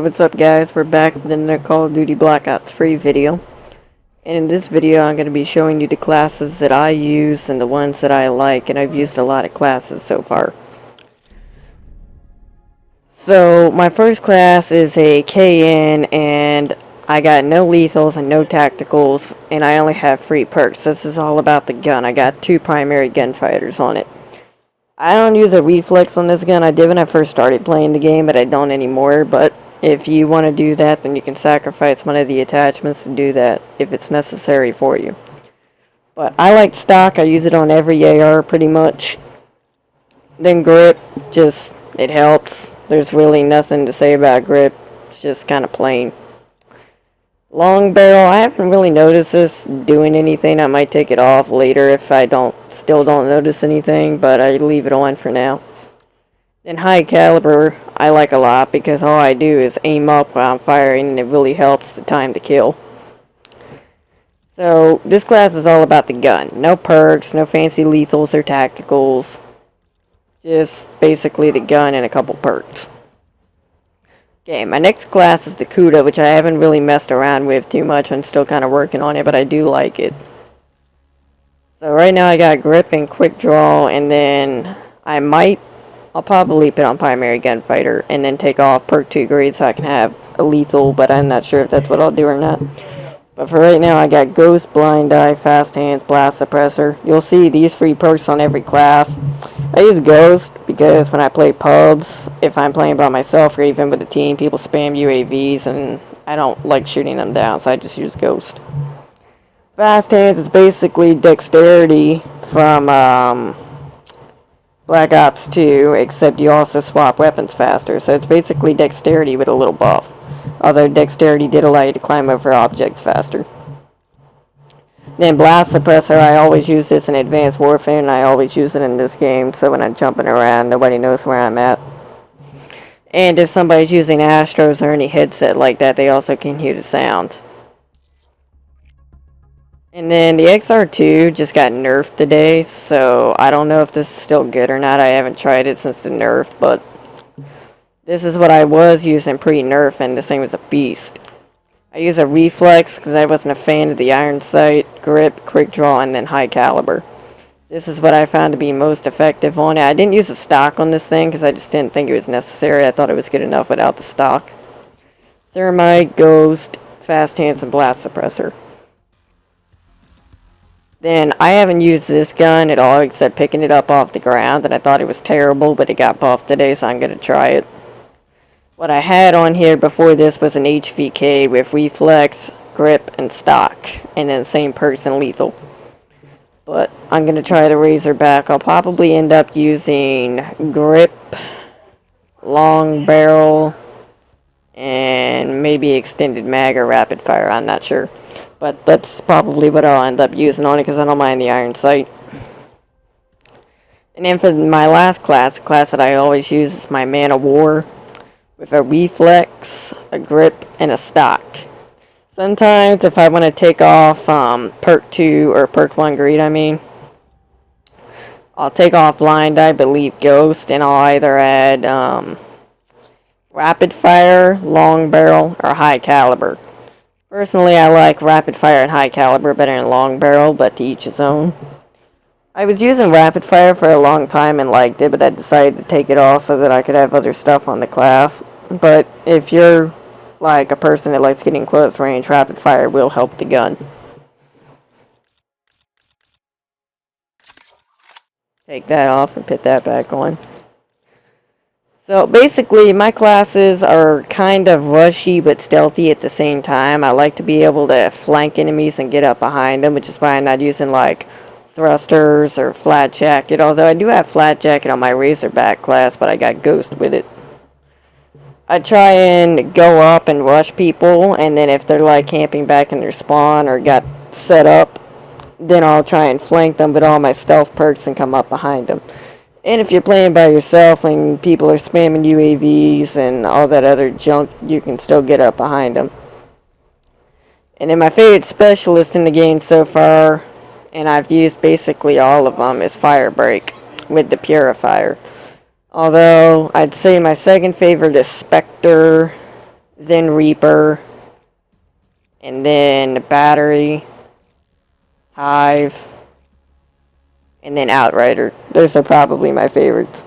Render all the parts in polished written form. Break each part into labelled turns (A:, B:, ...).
A: Alright, what's up guys? We're back with another Call of Duty Black Ops free video. And in this video I'm going to be showing you the classes that I use and the ones that I like, and I've used a lot of classes so far. So, my first class is a KN, and I got no lethals and no tacticals, and I only have 3 perks. This is all about the gun. I got 2 primary gunfighters on it. I don't use a reflex on this gun. I did when I first started playing the game, but I don't anymore. But if you want to do that, then you can sacrifice one of the attachments to do that if it's necessary for you. But I like stock. I use it on every AR pretty much. Then grip, just, it helps. There's really nothing to say about grip. It's just kind of plain. Long barrel, I haven't really noticed this doing anything. I might take it off later if I still don't notice anything, but I leave it on for now. Then high caliber, I like a lot because all I do is aim up while I'm firing, and it really helps the time to kill. So this class is all about the gun. No perks, no fancy lethals or tacticals. Just basically the gun and a couple perks. Okay, my next class is the Kuda, which I haven't really messed around with too much. I'm still kind of working on it, but I do like it. So right now I got grip and quick draw, and then I'll probably put on primary gunfighter, and then take off perk 2 grade so I can have a lethal, but I'm not sure if that's what I'll do or not. But for right now I got ghost, blind eye, fast hands, blast suppressor. You'll see these 3 perks on every class. I use Ghost because when I play pubs, if I'm playing by myself or even with a team, people spam UAVs and I don't like shooting them down, so I just use Ghost. Fast Hands is basically dexterity from Black Ops 2, except you also swap weapons faster, so it's basically dexterity with a little buff. Although dexterity did allow you to climb over objects faster. Then blast suppressor, I always use this in Advanced Warfare, and I always use it in this game, so when I'm jumping around, nobody knows where I'm at. And if somebody's using Astros or any headset like that, they also can hear the sound. And then the XR2 just got nerfed today, so I don't know if this is still good or not. I haven't tried it since the nerf, but this is what I was using pre-nerf, and this thing was a beast. I use a reflex because I wasn't a fan of the iron sight, grip, quick draw, and then high caliber. This is what I found to be most effective on it. I didn't use a stock on this thing because I just didn't think it was necessary. I thought it was good enough without the stock. Thermite, ghost, fast hands, and blast suppressor. Then I haven't used this gun at all except picking it up off the ground, and I thought it was terrible, but it got buffed today, so I'm going to try it. What I had on here before this was an HVK with reflex, grip, and stock, and then same person lethal. But I'm going to try the Razorback. I'll probably end up using grip, long barrel, and maybe extended mag or rapid fire. I'm not sure. But that's probably what I'll end up using on it because I don't mind the iron sight. And then for my last class, the class that I always use is my Man of War, with a reflex, a grip, and a stock. Sometimes if I want to take off perk 2 or perk 1 grade, I'll take off blind eye but leave ghost, and I'll either add rapid fire, long barrel, or high caliber. Personally, I like rapid fire and high caliber better than long barrel, but to each his own. I was using rapid fire for a long time and liked it, but I decided to take it off so that I could have other stuff on the class. But if you're like a person that likes getting close range, rapid fire will help the gun. Take that off and put that back on. So basically my classes are kind of rushy but stealthy at the same time. I like to be able to flank enemies and get up behind them, which is why I'm not using like thrusters or flat jacket, although I do have flat jacket on my Razorback class, but I got ghost with it. I try and go up and rush people, and then if they're like camping back in their spawn or got set up, then I'll try and flank them with all my stealth perks and come up behind them. And if you're playing by yourself and people are spamming UAVs and all that other junk, you can still get up behind them. And then my favorite specialist in the game so far, and I've used basically all of them, is Firebreak with the Purifier. Although, I'd say my second favorite is Spectre, then Reaper, and then Battery, Hive, and then Outrider. Those are probably my favorites.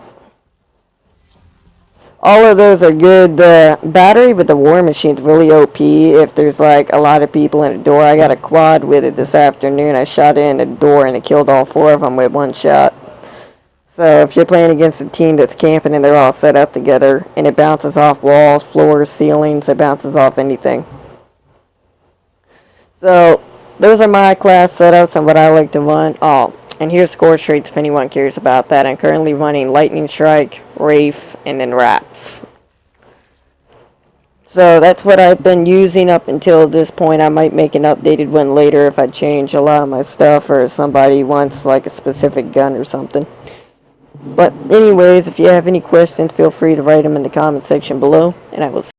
A: All of those are good. The Battery with the War Machine's really OP if there's like a lot of people in a door. I got a quad with it this afternoon. I shot it in a door and it killed all 4 of them with one shot. So if you're playing against a team that's camping and they're all set up together and it bounces off walls, floors, ceilings, it bounces off anything. So those are my class setups and what I like to run. Oh, and here's score streaks if anyone cares about that. I'm currently running Lightning Strike, Wraith, and then Raps. So that's what I've been using up until this point. I might make an updated one later if I change a lot of my stuff or somebody wants like a specific gun or something. But anyways, if you have any questions, feel free to write them in the comment section below, and I will see